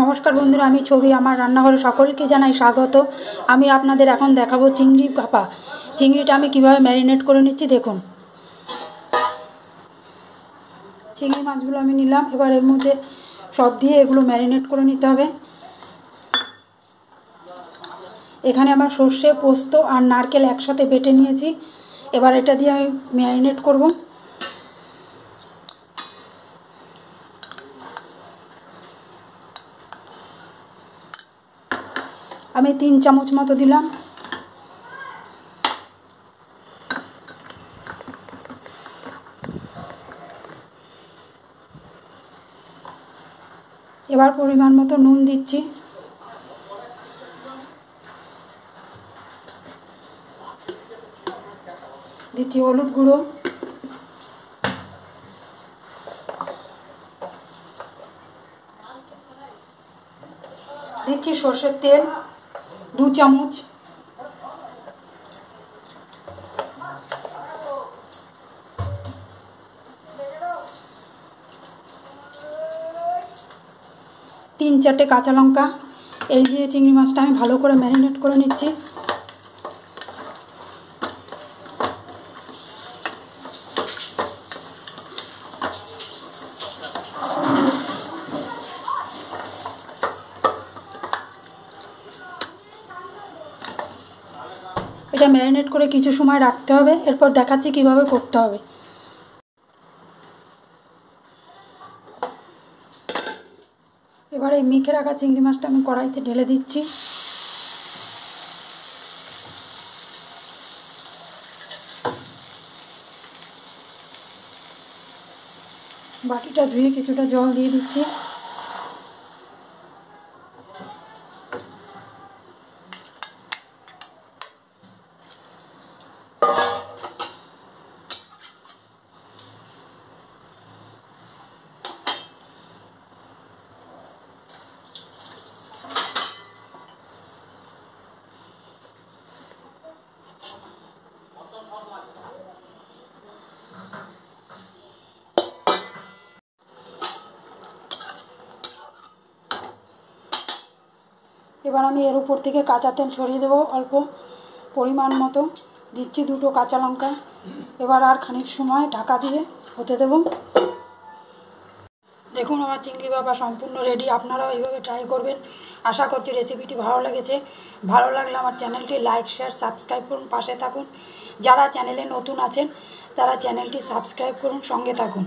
নমস্কার বন্ধুরা, আমি ছবি আমার রান্নাঘরে সকলকে জানাই স্বাগত। আমি আপনাদের এখন দেখাবো চিংড়ি ভাপা। চিংড়িটা আমি কিভাবে ম্যারিনেট করে নিচ্ছি দেখুন। চিংড়ি মাছগুলো আমি নিলাম, এবার এর মধ্যে সব দিয়ে এগুলো ম্যারিনেট করে নিতে হবে। এখানে আমার সর্ষে, পোস্ত আর নারকেল একসাথে বেটে নিয়েছি। এবার এটা দিয়ে আমি ম্যারিনেট করব। আমি 3 চামচ মতো দিলাম। এবার পরিমাণ মতো নুন দিচ্ছি। দিচ্ছি হলুদ গুঁড়ো, দিচ্ছি সর্ষের তেল 2 চামচ, তিন চারটে কাঁচা লঙ্কা। এই দিয়ে চিংড়ি মাছটা আমি ভালো করে ম্যারিনেট করে নিচ্ছি। এটা ম্যারিনেট করে কিছু সময় রাখতে হবে, এরপর দেখাচ্ছি কিভাবে করতে হবে। এবার এই মেখে রাখা চিংড়ি মাছটা আমি কড়াইতে ঢেলে দিচ্ছি। বাটিটা ধুয়ে কিছুটা জল দিয়ে দিচ্ছি। এবার আমি এর উপর থেকে কাঁচা তেল ছড়িয়ে দেবো অল্প পরিমাণ মতো। দিচ্ছি 2টো কাঁচা লঙ্কা। এবার আর খানিক সময় ঢাকা দিয়ে হতে দেব। দেখুন আমার চিংড়ি ভাপা সম্পূর্ণ রেডি। আপনারাও এইভাবে ট্রাই করবেন। আশা করছি রেসিপিটি ভালো লেগেছে। ভালো লাগলে আমার চ্যানেলটি লাইক, শেয়ার, সাবস্ক্রাইব করুন, পাশে থাকুন। যারা চ্যানেলে নতুন আছেন তারা চ্যানেলটি সাবস্ক্রাইব করুন, সঙ্গে থাকুন।